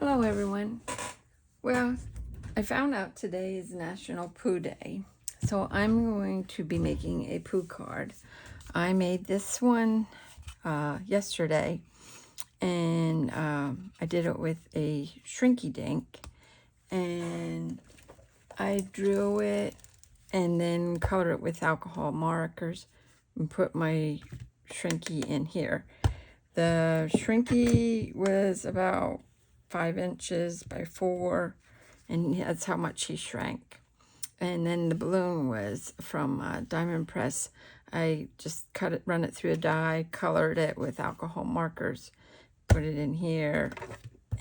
Hello everyone. Well, I found out today is National Pooh Day, so I'm going to be making a Pooh card. I made this one yesterday, and I did it with a shrinky dink, and I drew it and then colored it with alcohol markers and put my shrinky in here. The shrinky was about 5 inches by 4, and that's how much he shrank. And then the balloon was from Diamond Press. I just cut it, run it through a die, colored it with alcohol markers, put it in here,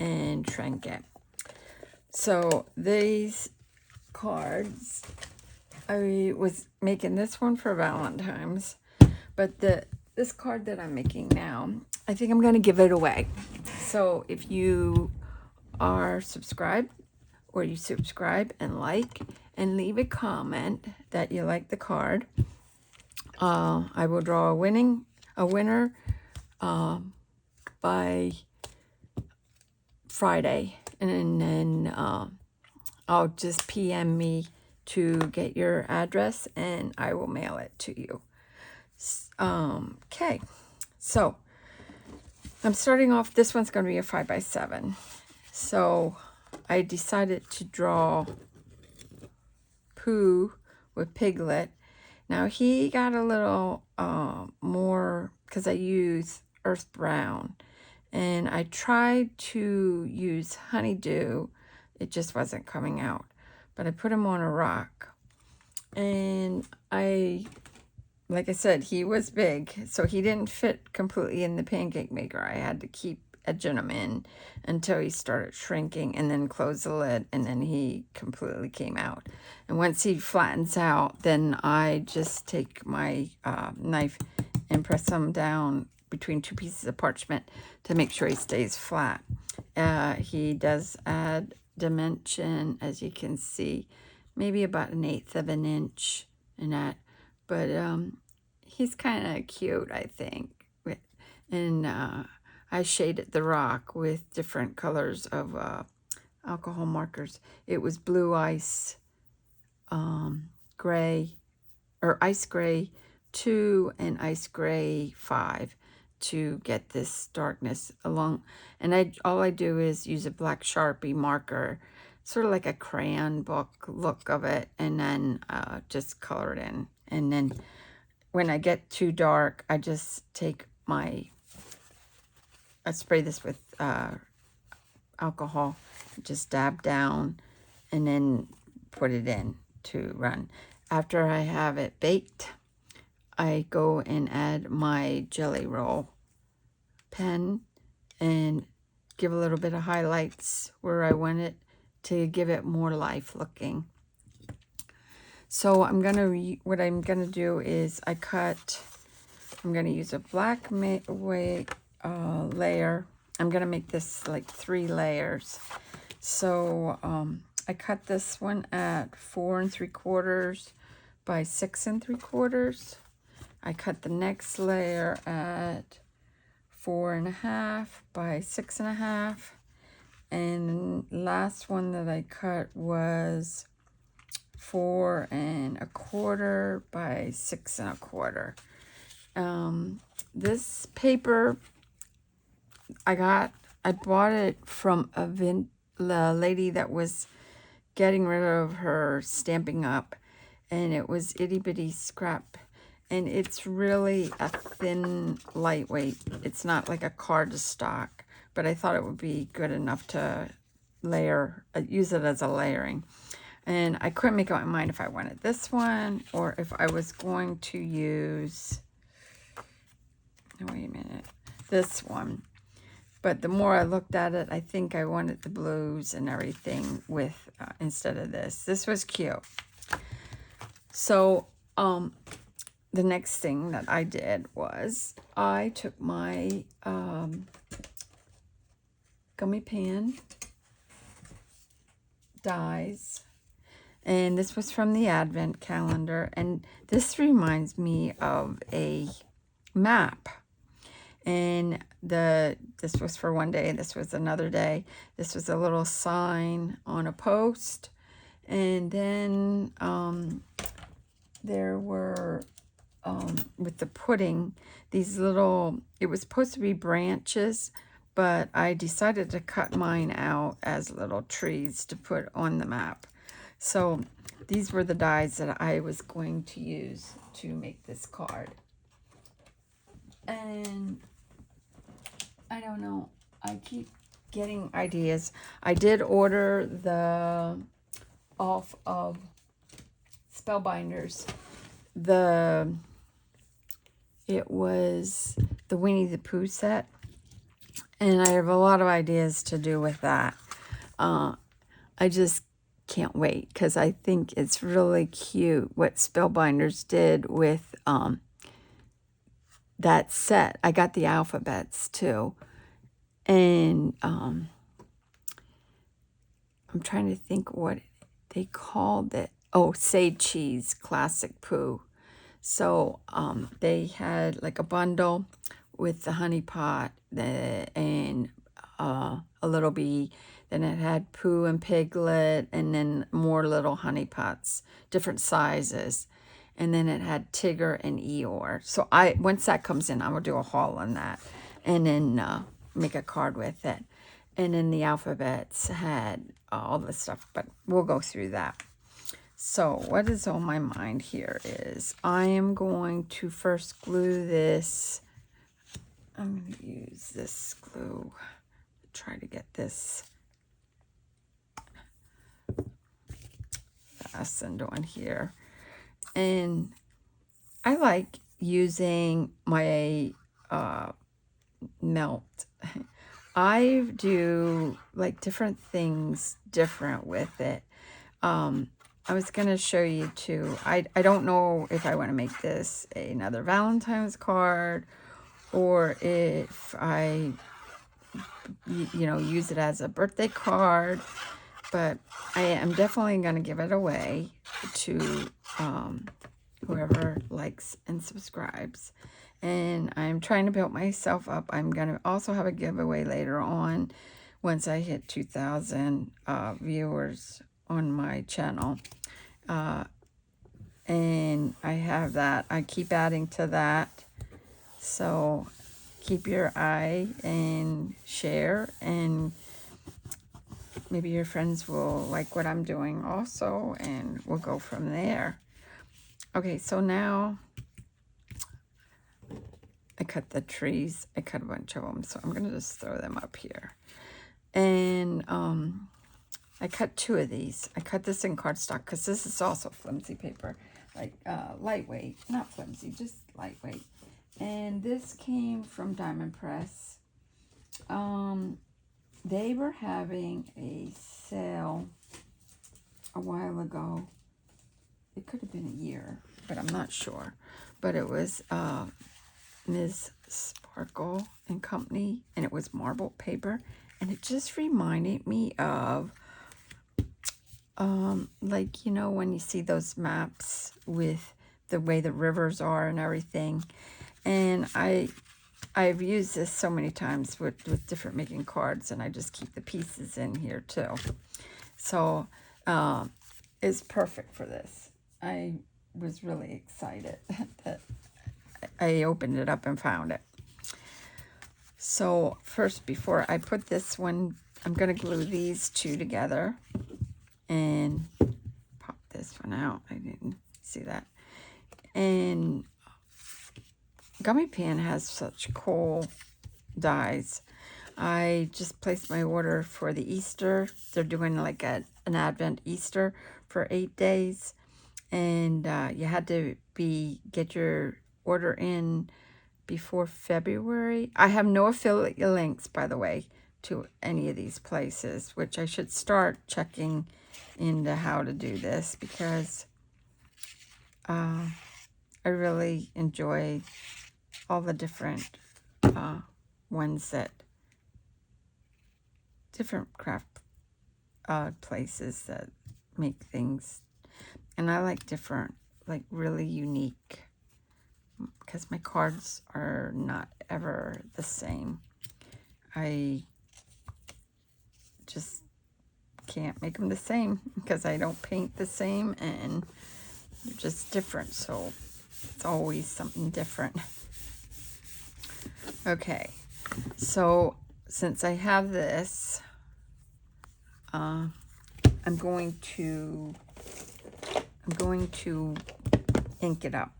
and shrank it. So these cards, I was making this one for Valentine's, but this card that I'm making now, I think I'm going to give it away. So if you are subscribed, or you subscribe and like and leave a comment that you like the card, I will draw a winner by Friday, and then I'll just PM me to get your address and I will mail it to you. Okay, so I'm starting off. This one's going to be a 5x7. So I decided to draw Pooh with Piglet. Now he got a little more because I use earth brown, and I tried to use honeydew. It just wasn't coming out, but I put him on a rock, and like I said, he was big, so he didn't fit completely in the pancake maker. I had to keep edging him in until he started shrinking, and then close the lid, and then he completely came out. And once he flattens out, then I just take my knife and press him down between 2 pieces of parchment to make sure he stays flat. He does add dimension, as you can see, maybe about 1/8 of an inch in that. But he's kind of cute, I think. And I shaded the rock with different colors of alcohol markers. It was blue ice, gray, or ice gray 2 and ice gray 5 to get this darkness along. And all I do is use a black Sharpie marker, sort of like a crayon book look of it, and then just color it in. And then when I get too dark, I just take I spray this with alcohol, just dab down, and then put it in to run. After I have it baked, I go and add my jelly roll pen and give a little bit of highlights where I want it to give it more life looking. So what I'm gonna do is I'm gonna use a black layer. I'm gonna make this like 3 layers. So I cut this one at 4 3/4 by 6 3/4. I cut the next layer at 4 1/2 by 6 1/2. And last one that I cut was 4 1/4 by 6 1/4. This paper I bought it from a lady that was getting rid of her Stampin' Up, and it was itty bitty scrap, and it's really a thin, lightweight. It's not like a cardstock, but I thought it would be good enough to use it as a layering. And I couldn't make up my mind if I wanted this one or if I was going to use, wait a minute, this one. But the more I looked at it, I think I wanted the blues and everything with instead of this. This was cute. So the next thing that I did was I took my gummy pan dies. And this was from the Advent calendar. And this reminds me of a map. And this was for one day, this was another day. This was a little sign on a post. And then there were, with the pudding, these little, it was supposed to be branches, but I decided to cut mine out as little trees to put on the map. So these were the dies that I was going to use to make this card. And I don't know, I keep getting ideas. I did order the off of Spellbinders. It was the Winnie the Pooh set, and I have a lot of ideas to do with that. I just can't wait because I think it's really cute what Spellbinders did with that set. I got the alphabets too, and I'm trying to think what they called it. Oh, Say Cheese Classic Pooh. So they had like a bundle with the honey pot and a little bee. Then it had Pooh and Piglet, and then more little honey pots, different sizes. And then it had Tigger and Eeyore. So once that comes in, I will do a haul on that, and then make a card with it. And then the alphabets had all the stuff, but we'll go through that. So what is on my mind here is I am going to first glue this. I'm going to use this glue to try to get this fastened on here. And I like using my melt. I do like different things different with it. I was going to show you too. I don't know if I want to make this another Valentine's card or if I, use it as a birthday card. But I am definitely going to give it away to whoever likes and subscribes. And I'm trying to build myself up. I'm going to also have a giveaway later on once I hit 2,000 viewers on my channel. And I have that. I keep adding to that. So keep your eye and share, and maybe your friends will like what I'm doing also, and we'll go from there. Okay, so now I cut the trees. I cut a bunch of them, so I'm going to just throw them up here. And I cut 2 of these. I cut this in cardstock because this is also flimsy paper, like lightweight, not flimsy, just lightweight. And this came from Diamond Press. They were having a sale a while ago. It could have been a year, but I'm not sure. But it was Ms. Sparkle and Company, and it was marble paper. And it just reminded me of, like, when you see those maps with the way the rivers are and everything. And I've used this so many times with different making cards, and I just keep the pieces in here too. So it's perfect for this. I was really excited that I opened it up and found it. So first, before I put this one, I'm going to glue these 2 together and pop this one out. I didn't see that. And Gummy Pan has such cool dies. I just placed my order for the Easter. They're doing like an Advent Easter for 8 days. And you had to get your order in before February. I have no affiliate links, by the way, to any of these places, which I should start checking into how to do this, because I really enjoy all the different ones that different craft places that make things, and I like different, like really unique because my cards are not ever the same. I just can't make them the same because I don't paint the same, and they're just different, so it's always something different. Okay, so since I have this, I'm going to ink it up.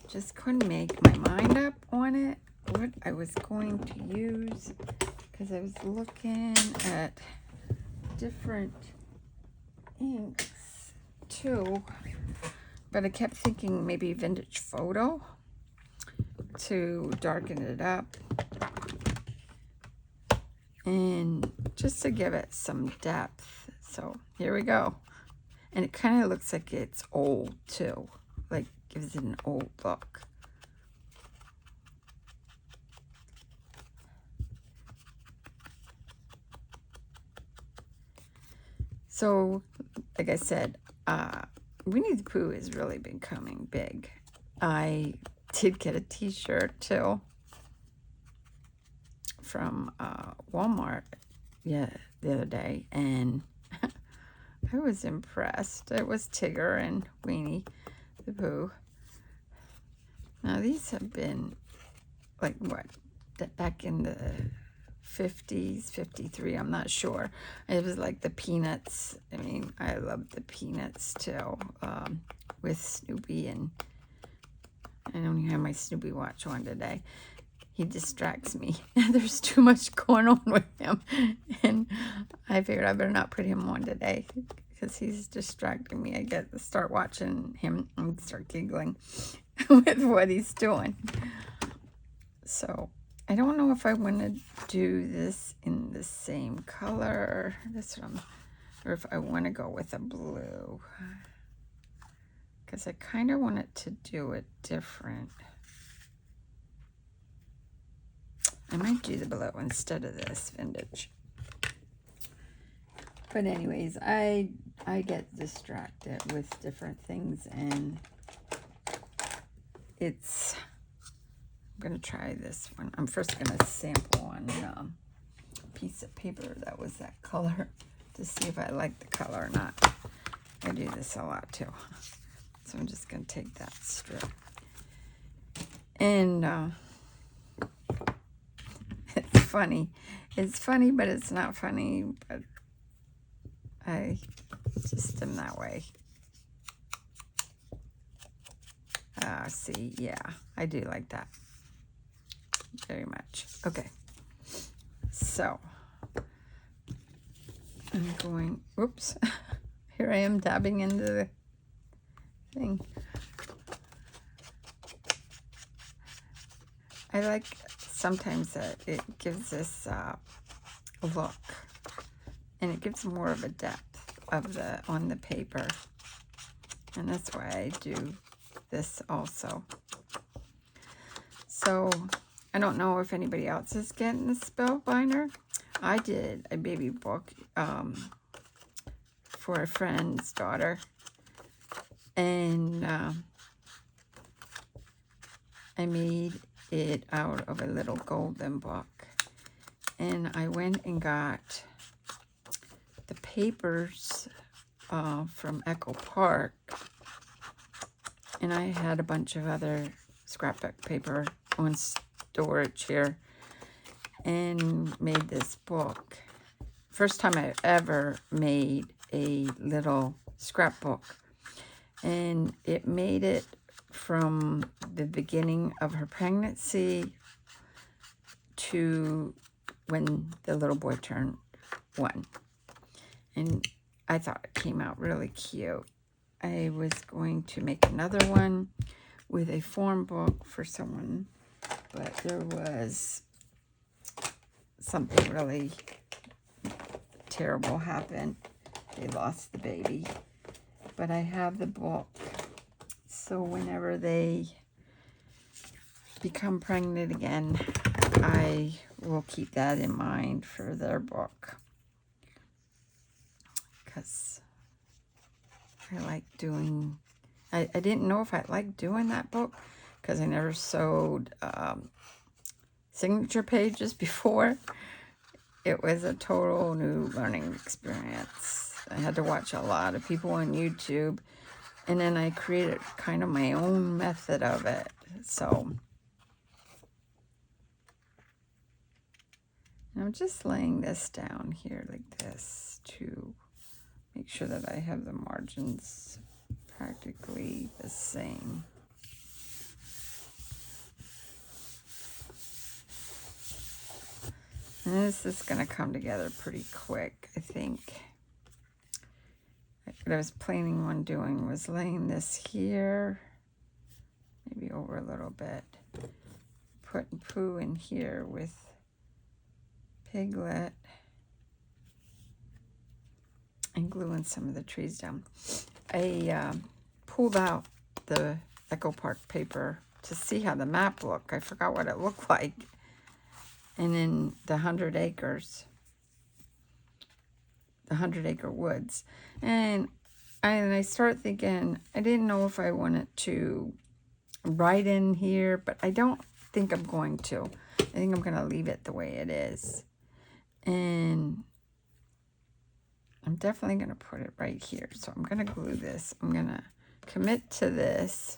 Just couldn't make my mind up on it, what I was going to use, because I was looking at different inks too, but I kept thinking maybe vintage photo to darken it up and just to give it some depth. So here we go. And it kind of looks like it's old too, like gives it an old look. So, like I said, Winnie the Pooh has really been becoming big. I did get a t-shirt too from Walmart the other day, and I was impressed. It was Tigger and Winnie the Pooh. Now these have been like what, back in the 50s, 53, I'm not sure. It was like the Peanuts. I mean, I love the Peanuts too, with Snoopy, and I don't even have my Snoopy watch on today. He distracts me. There's too much going on with him, and I figured I better not put him on today because he's distracting me. I get to start watching him and start giggling with what he's doing. So I don't know if I want to do this in the same color, this one, or if I want to go with a blue, because I kind of want it to do it different. I might do the blue instead of this vintage. But anyways, I get distracted with different things, and it's, I'm going to try this one. I'm first going to sample on a piece of paper that was that color to see if I like the color or not. I do this a lot too. So I'm just going to take that strip. And it's funny. It's funny, but it's not funny. But I just am that way. See, yeah, I do like that very much. Okay, so I'm going, whoops, here I am dabbing into the thing. I like sometimes that it gives this a look, and it gives more of a depth of on the paper, and that's why I do this also. So I don't know if anybody else is getting the Spellbinder. I did a baby book for a friend's daughter, and I made it out of a little golden book, and I went and got the papers from Echo Park, and I had a bunch of other scrapbook paper on storage here, and made this book. First time I ever made a little scrapbook, and it made it from the beginning of her pregnancy to when the little boy turned 1. And I thought it came out really cute. I was going to make another one with a form book for someone, but there was something really terrible happened. They lost the baby. But I have the book, so whenever they become pregnant again, I will keep that in mind for their book, because I like doing, I didn't know if I liked doing that book, because I never sewed signature pages before. It was a total new learning experience. I had to watch a lot of people on YouTube, and then I created kind of my own method of it. So I'm just laying this down here like this to make sure that I have the margins practically the same. And this is going to come together pretty quick, I think. What I was planning on doing was laying this here, maybe over a little bit, putting Pooh in here with Piglet, and gluing some of the trees down. I pulled out the Echo Park paper to see how the map looked. I forgot what it looked like. And then the 100 acres, the 100-acre woods. And I started thinking, I didn't know if I wanted to write in here, but I don't think I'm going to. I think I'm going to leave it the way it is. And I'm definitely going to put it right here. So I'm going to glue this. I'm going to commit to this.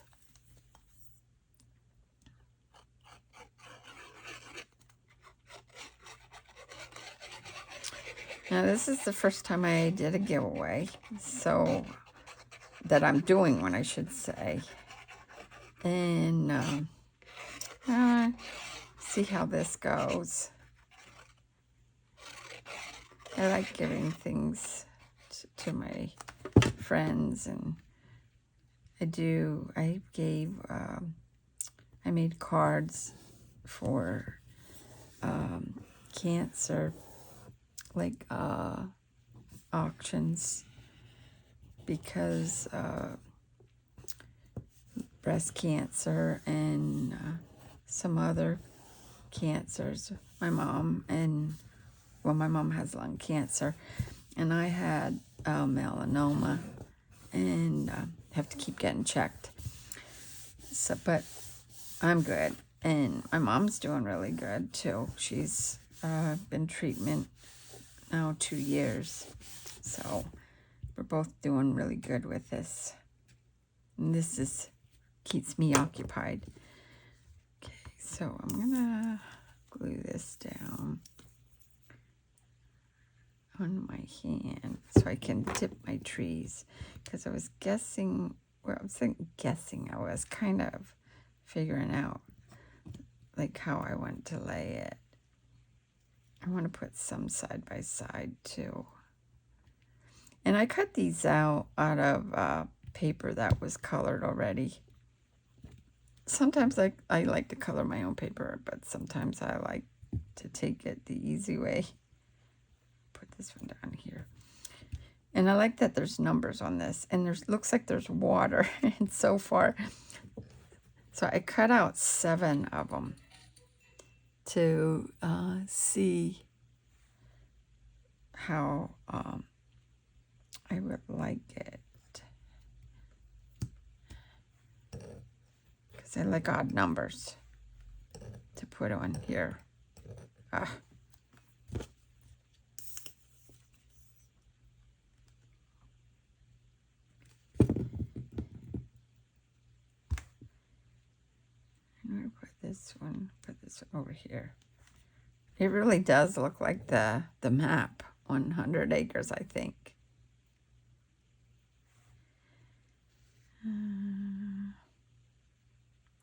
Now, this is the first time I did a giveaway, so that I'm doing one, I should say. And see how this goes. I like giving things to my friends, and I made cards for cancer, like auctions, because breast cancer and some other cancers. My mom has lung cancer, and I had melanoma, and have to keep getting checked. So, but I'm good, and my mom's doing really good too. She's been treatment now 2 years, so we're both doing really good with this. And this keeps me occupied. Okay, so I'm gonna glue this down on my hand so I can tip my trees, because I was guessing, well, I was kind of figuring out like how I want to lay it. I want to put some side by side too. And I cut these out of paper that was colored already. Sometimes I like to color my own paper, but sometimes I like to take it the easy way. Put this one down here. And I like that there's numbers on this, and looks like there's water and so far. So I cut out 7 of them to see how I would like it. Because I like odd numbers to put on here. I'm going to put this one over here. It really does look like the map, 100 acres, I think.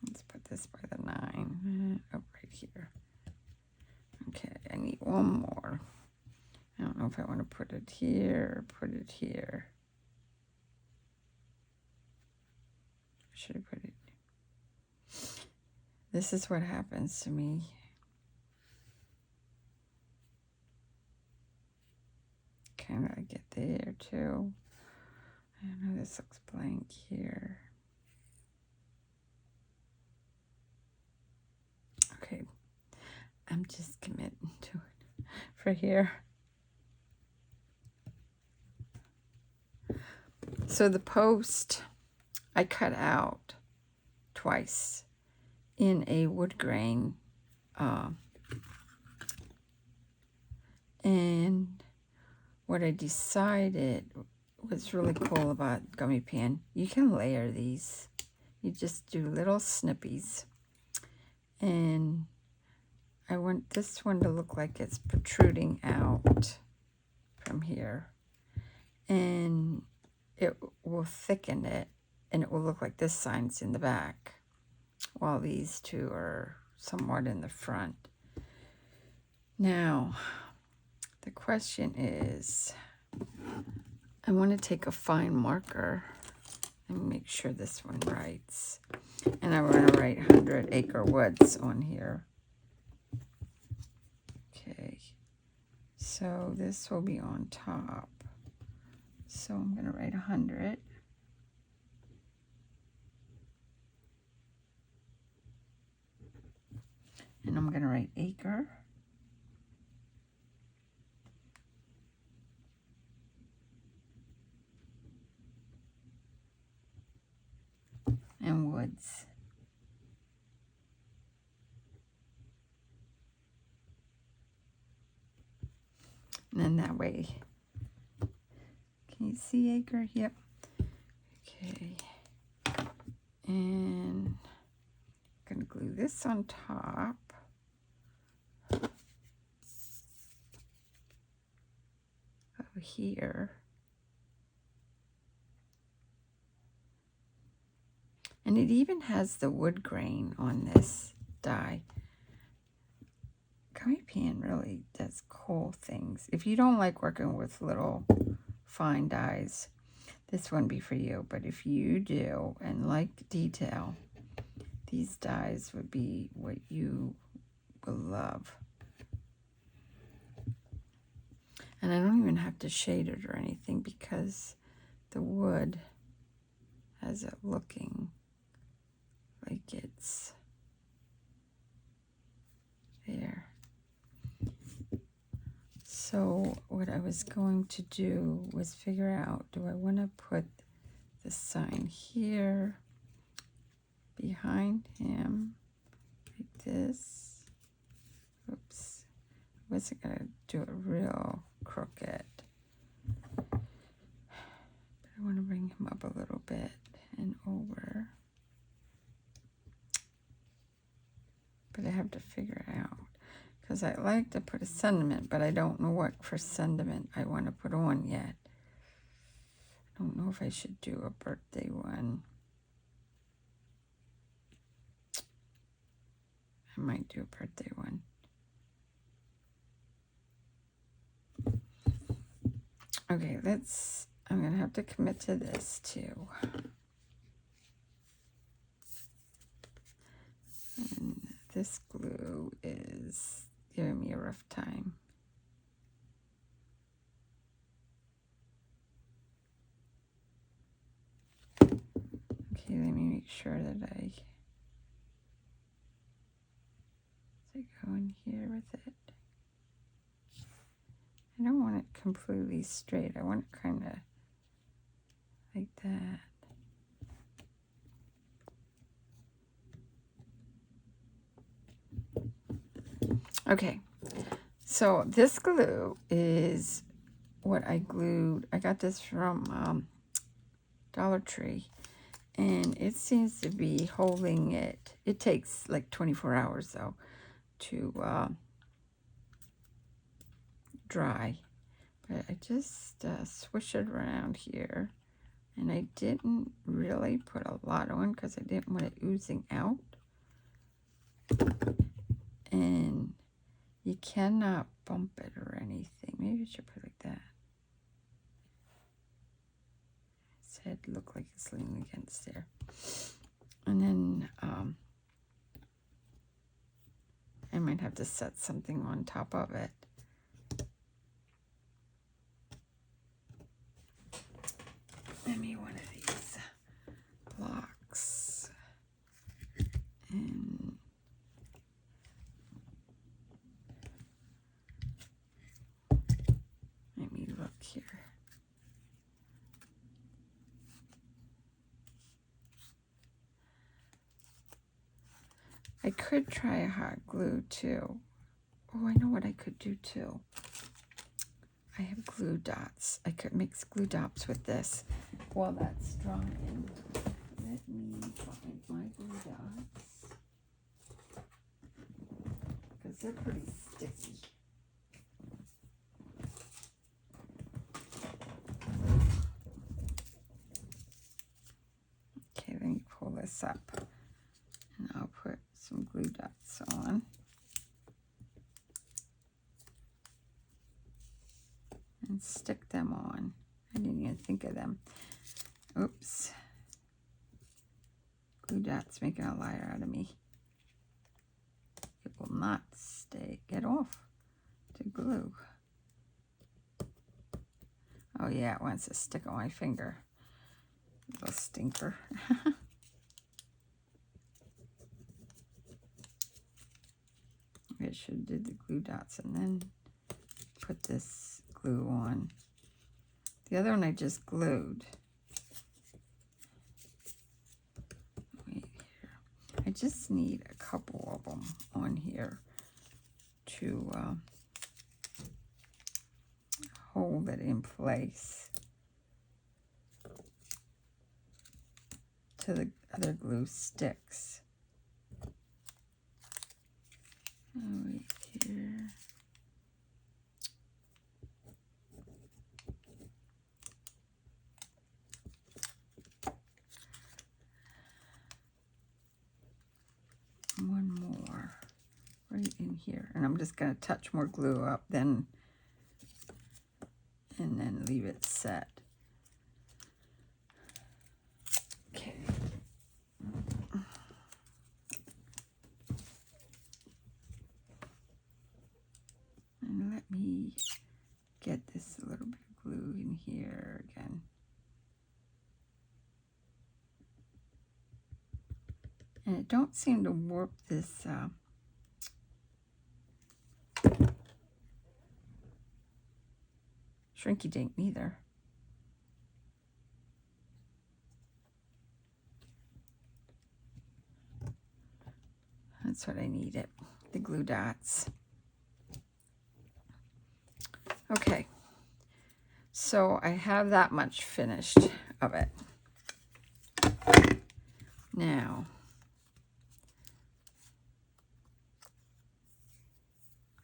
Let's put this by the 9, right here. Okay, I need one more. I don't know if I want to put it here or put it here. Should I put it? This is what happens to me. Kind of get there too. I don't know, this looks blank here. Okay, I'm just committing to it for here. So the post I cut out twice, in a wood grain. And what I decided was really cool about gummy pan, you can layer these. You just do little snippies. And I want this one to look like it's protruding out from here. And it will thicken it, and it will look like this sign's in the back, while these two are somewhat in the front. Now, the question is, I want to take a fine marker and make sure this one writes. And I want to write 100 Acre Woods on here. Okay, so this will be on top. So I'm going to write 100. And I'm going to write acre. And woods. And then that way, can you see acre? Yep. Okay. And I'm going to glue this on top. Over here. And it even has the wood grain on this die. Gummy pan really does cool things. If you don't like working with little fine dies, this wouldn't be for you. But if you do and like detail, these dies would be what you will love. And I don't even have to shade it or anything because the wood has it looking like it's there. So what I was going to do was figure out, do I want to put the sign here behind him like this? Oops. I wasn't going to do it real crooked. But I want to bring him up a little bit and over. But I have to figure it out. Because I like to put a sentiment, but I don't know what for sentiment I want to put on yet. I don't know if I should do a birthday one. I might do a birthday one. Okay, I'm going to have to commit to this too. And this glue is giving me a rough time. Okay, let me make sure that I go in here with it. I don't want it completely straight. I want it kind of like that. Okay, so this glue is what I glued. I got this from Dollar Tree, and it seems to be holding it. It takes like 24 hours though to dry. But I just swish it around here, and I didn't really put a lot on because I didn't want it oozing out. And you cannot bump it or anything. Maybe I should put it like that. Its head look like it's leaning against there. And then I might have to set something on top of it. Give me one of these blocks. And let me look here. I could try a hot glue too. Oh, I know what I could do too. I have glue dots. I could mix glue dots with this while that's drying. Let me find my glue dots, because they're pretty sticky. Okay, let me pull this up, and I'll put some glue dots on. And stick them on. I didn't even think of them. Oops. Glue dots making a liar out of me. It will not get off to glue. Oh yeah, it wants to stick on my finger. Little stinker. I should have did the glue dots and then put this glue on. The other one I just glued. Wait here. I just need a couple of them on here to hold it in place till the other glue sticks. Oh, wait here. One more right in here, and I'm just going to touch more glue up and then leave it set. Okay. And let me get this little bit of glue in here again. And it don't seem to warp this shrinky dink neither. That's what I needed, the glue dots. Okay, so I have that much finished of it. Now,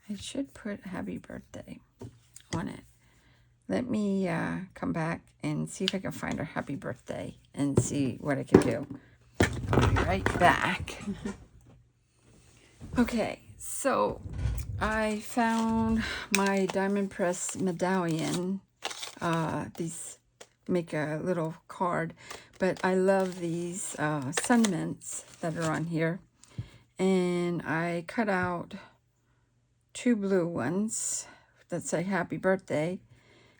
I should put happy birthday on it. Let me come back and see if I can find her happy birthday and see what I can do. I'll be right back. Okay, so I found my diamond press medallion. These make a little card, but I love these sentiments that are on here. And I cut out 2 blue ones that say happy birthday.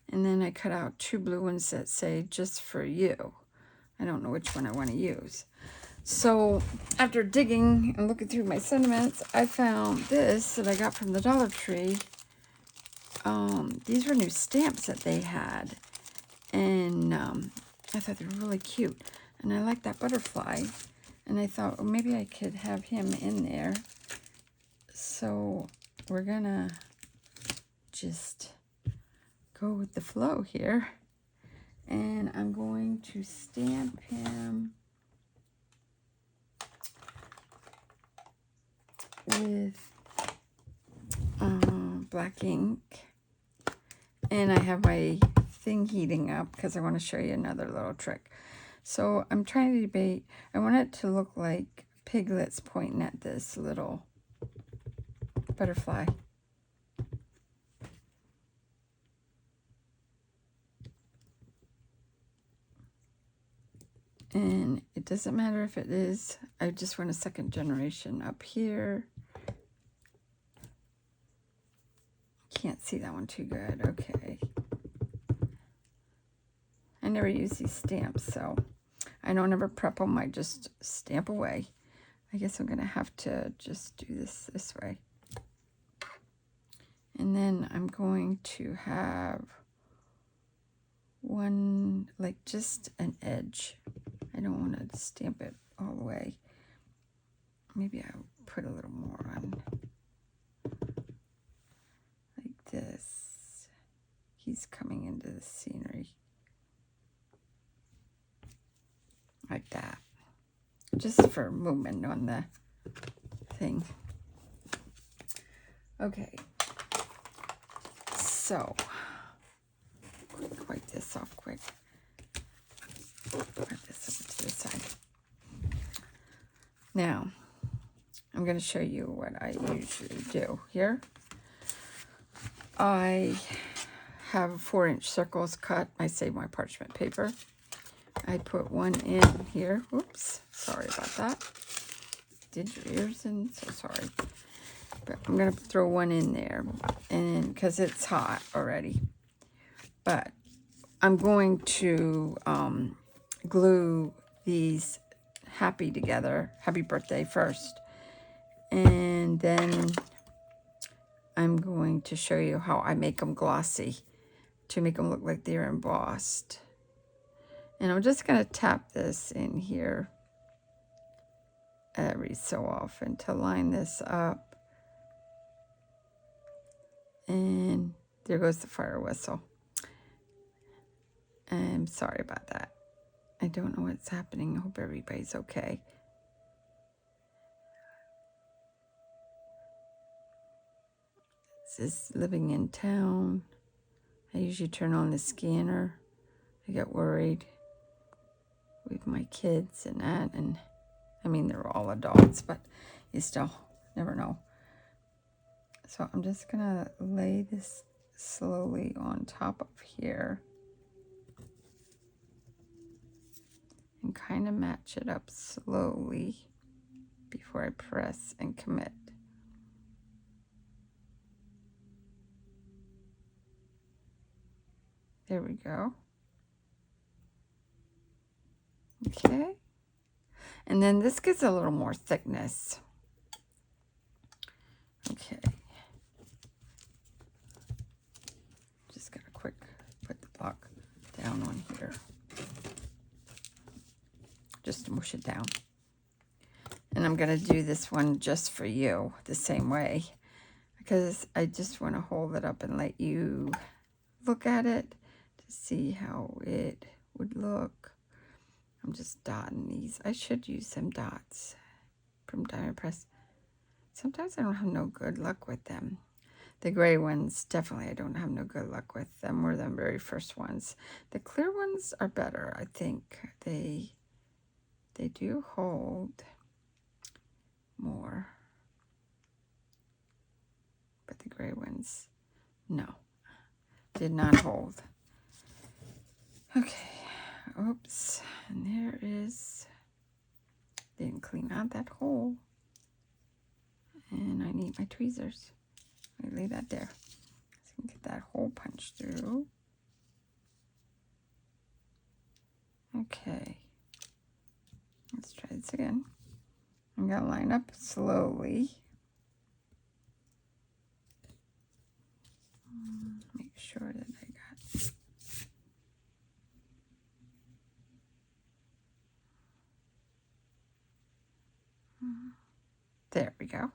And then I cut out 2 blue ones that say just for you. I don't know which one I want to use. So after digging and looking through my sentiments, I found this that I got from the Dollar Tree. These were new stamps that they had. And I thought they were really cute. And I like that butterfly. And I thought, well, maybe I could have him in there. So we're going to just go with the flow here. And I'm going to stamp him with black ink. And I have my thing heating up because I want to show you another little trick. So I'm trying to debate. I want it to look like piglets pointing at this little butterfly. And it doesn't matter if it is. I just want a second generation up here. Can't see that one too good. Okay. I never use these stamps, so I don't ever prep them. I just stamp away. I guess I'm going to have to just do this way. And then I'm going to have one, like just an edge. I don't want to stamp it all the way. Maybe I'll put a little more on. Like this. He's coming into the scenery. Like that. Just for movement on the thing. Okay. So, quick, wipe this off quick. Put this over to the side. Now, I'm going to show you what I usually do here. I have 4-inch circles cut. I save my parchment paper. I put one in here. Oops, sorry about that. Did your ears in? So sorry. But I'm going to throw one in there, and because it's hot already. But I'm going to glue these happy together, happy birthday first. And then I'm going to show you how I make them glossy to make them look like they're embossed. And I'm just going to tap this in here every so often to line this up. And there goes the fire whistle. I'm sorry about that. I don't know what's happening. I hope everybody's okay. This is living in town. I usually turn on the scanner. I get worried with my kids and that. And I mean, they're all adults, but you still never know. So I'm just going to lay this slowly on top of here. And kind of match it up slowly before I press and commit. There we go. Okay. And then this gives a little more thickness. Okay. Just gotta quick put the block down on here. Just to mush it down. And I'm gonna do this one just for you the same way, because I just want to hold it up and let you look at it to see how it would look. I'm just dotting these. I should use some dots from Diamond Press. Sometimes I don't have no good luck with them. The gray ones, definitely I don't have no good luck with them. Were the very first ones. The clear ones are better, I think. They do hold more. But the gray ones, no, did not hold. Okay, oops, and there is, didn't clean out that hole. And I need my tweezers. I lay that there so I can get that hole punched through. Okay, let's try this again. I'm gonna line up slowly. Make sure that I got. There we go.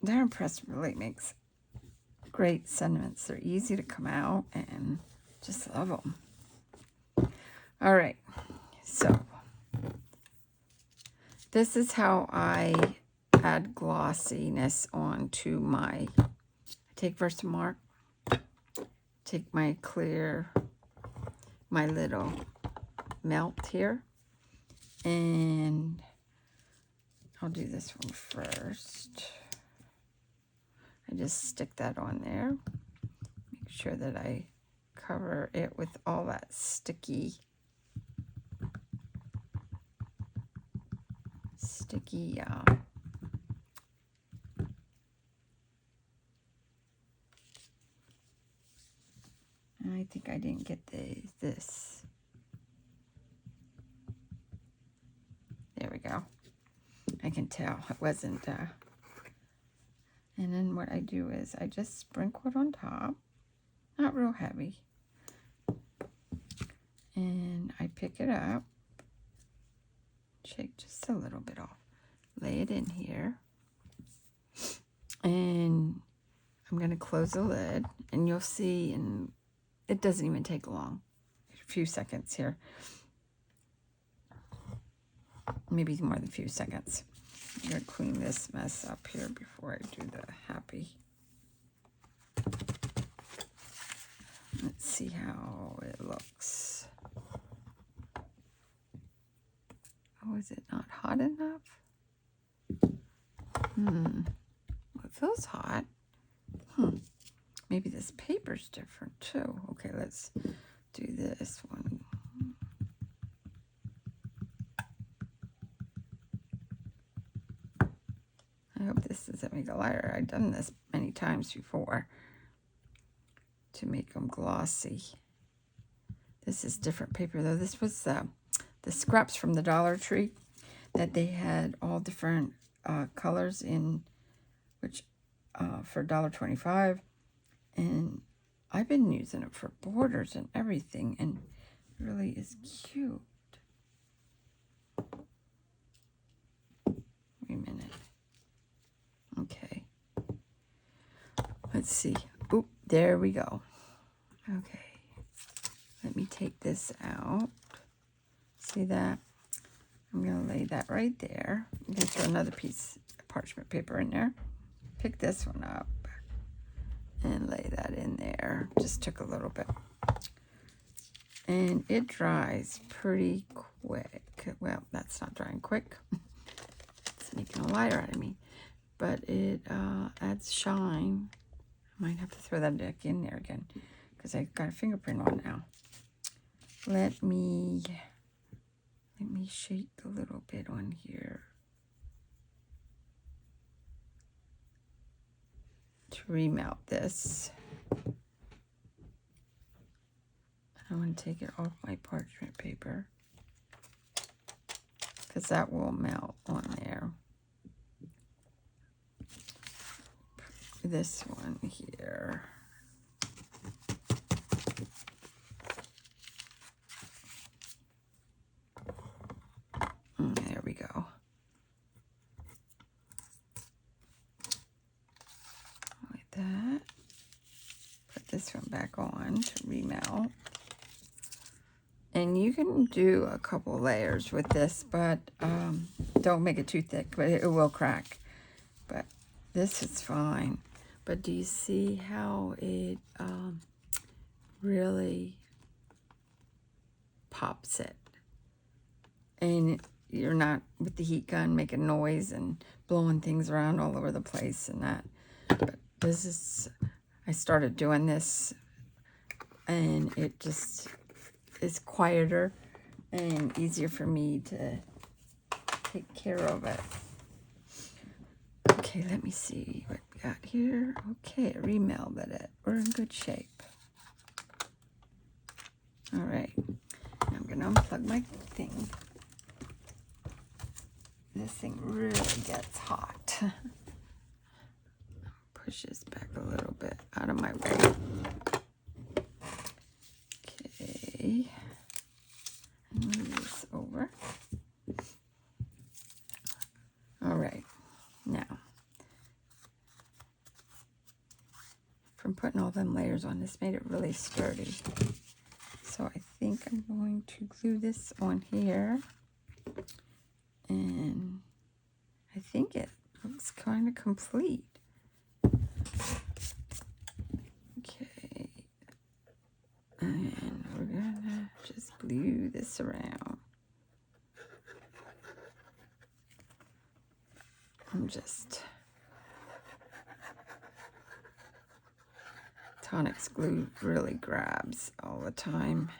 Diamond Press really makes great sentiments. They're easy to come out and just love them. All right, so this is how I add glossiness onto my, I take Versamark, take my clear, my little melt here, and I'll do this one first. I just stick that on there. Make sure that I cover it with all that sticky I think I didn't get this. There we go. I can tell it wasn't, and then what I do is I just sprinkle it on top, not real heavy, and I pick it up, shake just a little bit off, lay it in here, and I'm going to close the lid, and you'll see, and it doesn't even take long, a few seconds here, maybe more than a few seconds. I'm going to clean this mess up here before I do the happy. Let's see how it looks. Oh, is it not hot enough? Well, it feels hot. Maybe this paper's different too. Okay, let's do this one. I hope this doesn't make it lighter. I've done this many times before to make them glossy. This is different paper though. This was the scraps from the Dollar Tree that they had all different colors in, which for $1.25, and I've been using it for borders and everything, and it really is cute. Wait a minute. Okay. Let's see. Oop, there we go. Okay. Let me take this out. See that? I'm going to lay that right there. I'm going to throw another piece of parchment paper in there. Pick this one up and lay that in there. Just took a little bit. And it dries pretty quick. Well, that's not drying quick. It's making a lighter out of me. But it adds shine. I might have to throw that back in there again because I got a fingerprint on now. Let me shake a little bit on here to remelt this. I want to take it off my parchment paper because that will melt on there. This one here. There we go. Like that. Put this one back on to remelt. And you can do a couple layers with this, but don't make it too thick, but it will crack. But this is fine. But do you see how it really pops it? And you're not with the heat gun making noise and blowing things around all over the place and that. But this is, I started doing this and it just is quieter and easier for me to take care of it. Okay, let me see what we got here. Okay, remelded it. We're in good shape. All right, now I'm gonna unplug my thing. This thing really gets hot. Push this back a little bit out of my way. Okay, and move this over. All right, now from putting all them layers on, this made it really sturdy. So I think I'm going to glue this on here. And I think it looks kind of complete. Okay. And we're gonna just glue this around. I'm just... Tonix glue really grabs all the time.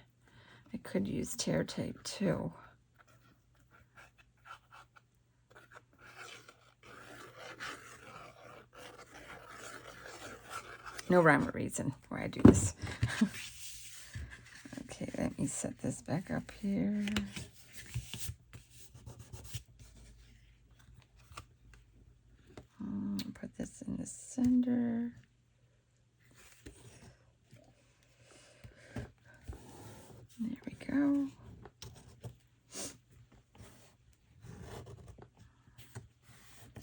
I could use tear tape too. No rhyme or reason why I do this. Okay, let me set this back up here. Put this in the center. There we go.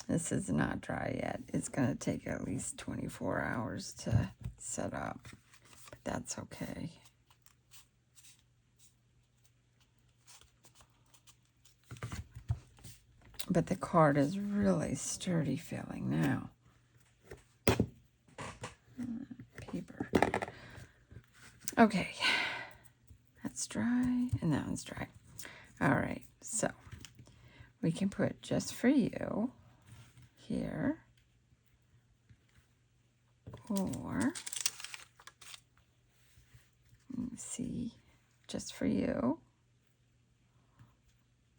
This is not dry yet. It's going to take at least 24 hours to set up, but that's okay. But the card is really sturdy feeling now. Paper. Okay, that's dry, and that one's dry. All right, so we can put just for you here, or let's see, just for you.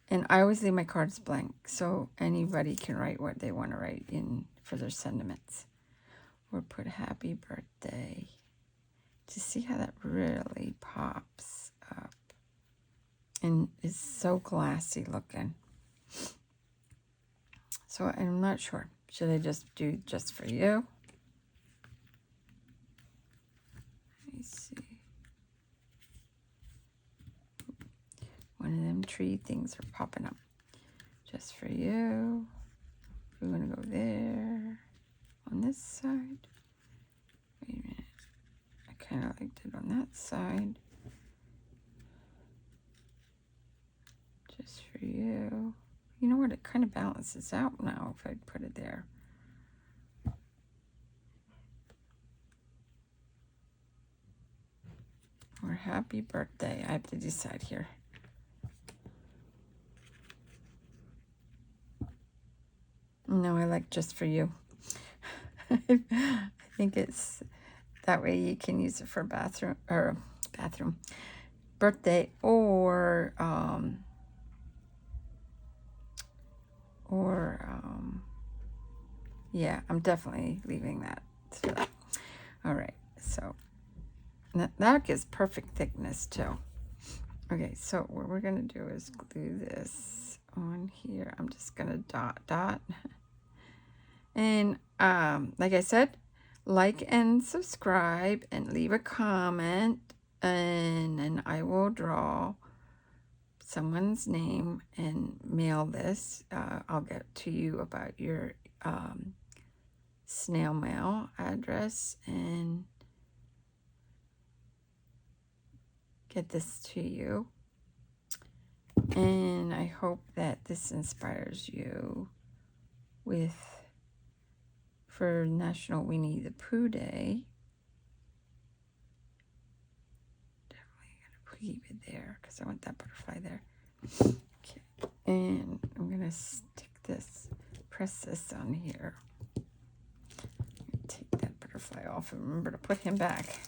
And I always leave my cards blank, so anybody can write what they want to write in for their sentiments. Or put happy birthday. To see how that really pops up. And is so glassy looking. So I'm not sure. Should I just do just for you? Let me see. One of them tree things are popping up. Just for you. We want to go there. On this side. Wait a minute. I kind of liked it on that side. Just for you. You know what? It kind of balances out now if I put it there. Or happy birthday. I have to decide here. No, I like just for you. I think it's that way you can use it for bathroom birthday or yeah, I'm definitely leaving that. All right, so that gives perfect thickness too. Okay, so what we're gonna do is glue this on here. I'm just gonna dot. And like I said, like and subscribe and leave a comment, and then I will draw someone's name and mail this. I'll get to you about your snail mail address and get this to you. And I hope that this inspires you for National Winnie the Pooh Day. Definitely gonna keep it there because I want that butterfly there. Okay, and I'm gonna press this on here. Take that butterfly off and remember to put him back.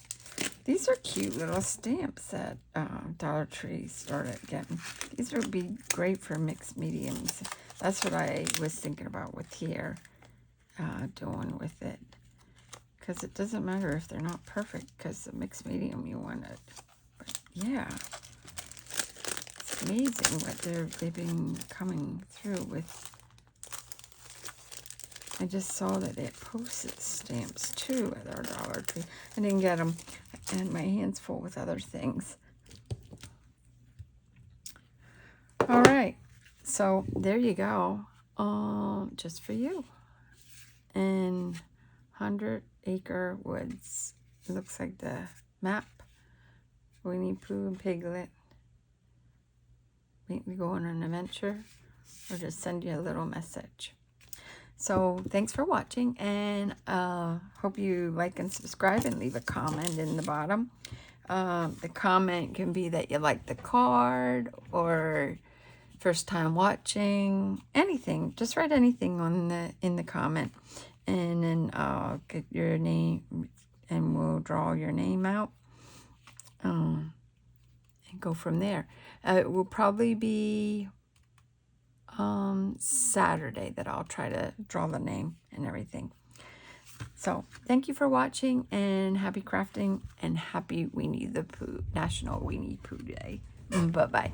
These are cute little stamps that Dollar Tree started getting. These would be great for mixed mediums. That's what I was thinking about with here. Doing with it, because it doesn't matter if they're not perfect, because the mixed medium you want it. But yeah, it's amazing what they've been coming through with. I just saw that they had postage stamps too at our Dollar Tree. I didn't get them. I had my hands full with other things. All right, so there you go. Just for you. And 100-acre woods. It looks like the map. Winnie, Pooh, and Piglet. Make me go on an adventure, or just send you a little message. So thanks for watching, and hope you like and subscribe and leave a comment in the bottom. The comment can be that you like the card, or first time watching, anything. Just write anything in the comment, and then I'll get your name and we'll draw your name out and go from there. It will probably be Saturday that I'll try to draw the name and everything. So thank you for watching, and happy crafting, and happy Winnie the Pooh, National Winnie Pooh Day. Bye-bye.